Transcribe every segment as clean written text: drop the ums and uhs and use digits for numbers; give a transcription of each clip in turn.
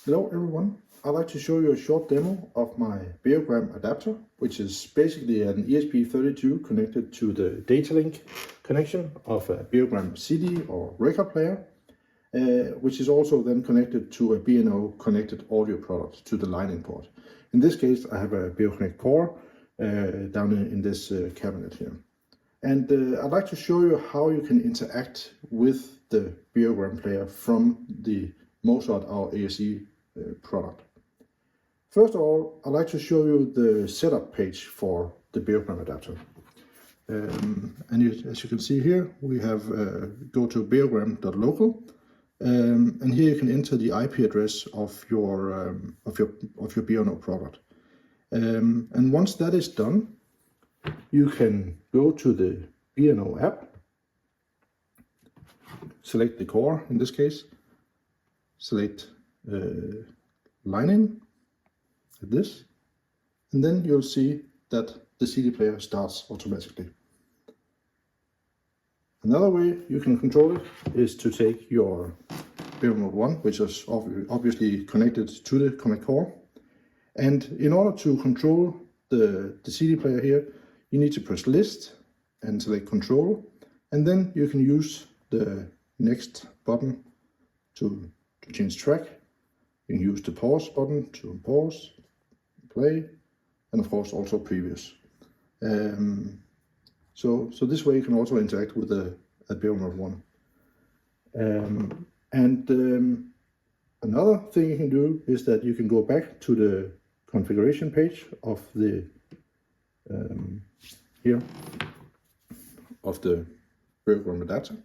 Hello everyone, I'd like to show you a short demo of my Beogram adapter, which is basically an ESP32 connected to the data link connection of a Beogram CD or record player, which is also then connected to a B&O connected audio product to the line import. In this case, I have a BeoConnect Core down in this cabinet here. And I'd like to show you how you can interact with the Beogram player from the Mozart or ASE product. First of all, I'd like to show you the setup page for the Beogram adapter. As you can see here, we have go to beogram.local, and here you can enter the IP address of your B&O product. And once that is done, you can go to the B&O app, select the core in this case, select line in like this, and then you'll see that the CD player starts automatically. Another way you can control it is to take your Beogram 1, which is obviously connected to the Connect Core, and in order to control the CD player here, you need to press list and select control, and then you can use the next button to change track. You can use the pause button to pause, play, and of course also previous. So this way you can also interact with the Beogram 1. Another thing you can do is that you can go back to the configuration page of the here of the Beogram adapter,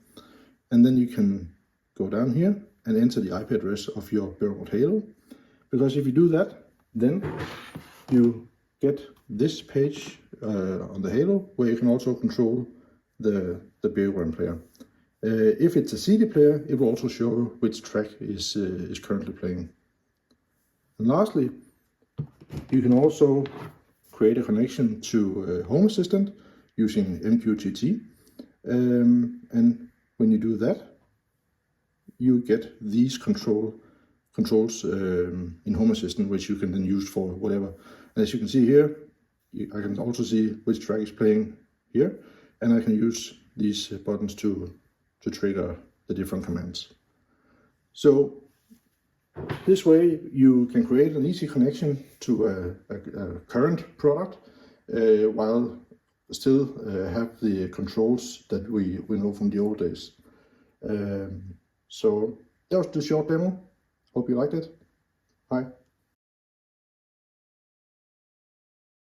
and then you can go down here and enter the IP address of your Beogram Halo, because if you do that, then you get this page on the Halo where you can also control the Beogram player. If it's a CD player, it will also show which track is currently playing. And lastly, you can also create a connection to Home Assistant using MQTT, and when you do that, you get these controls in Home Assistant, which you can then use for whatever. And as you can see here, I can also see which track is playing here, and I can use these buttons to trigger the different commands. So this way you can create an easy connection to a current product while still have the controls that we know from the old days. So that was the short demo. Hope you liked it. Bye.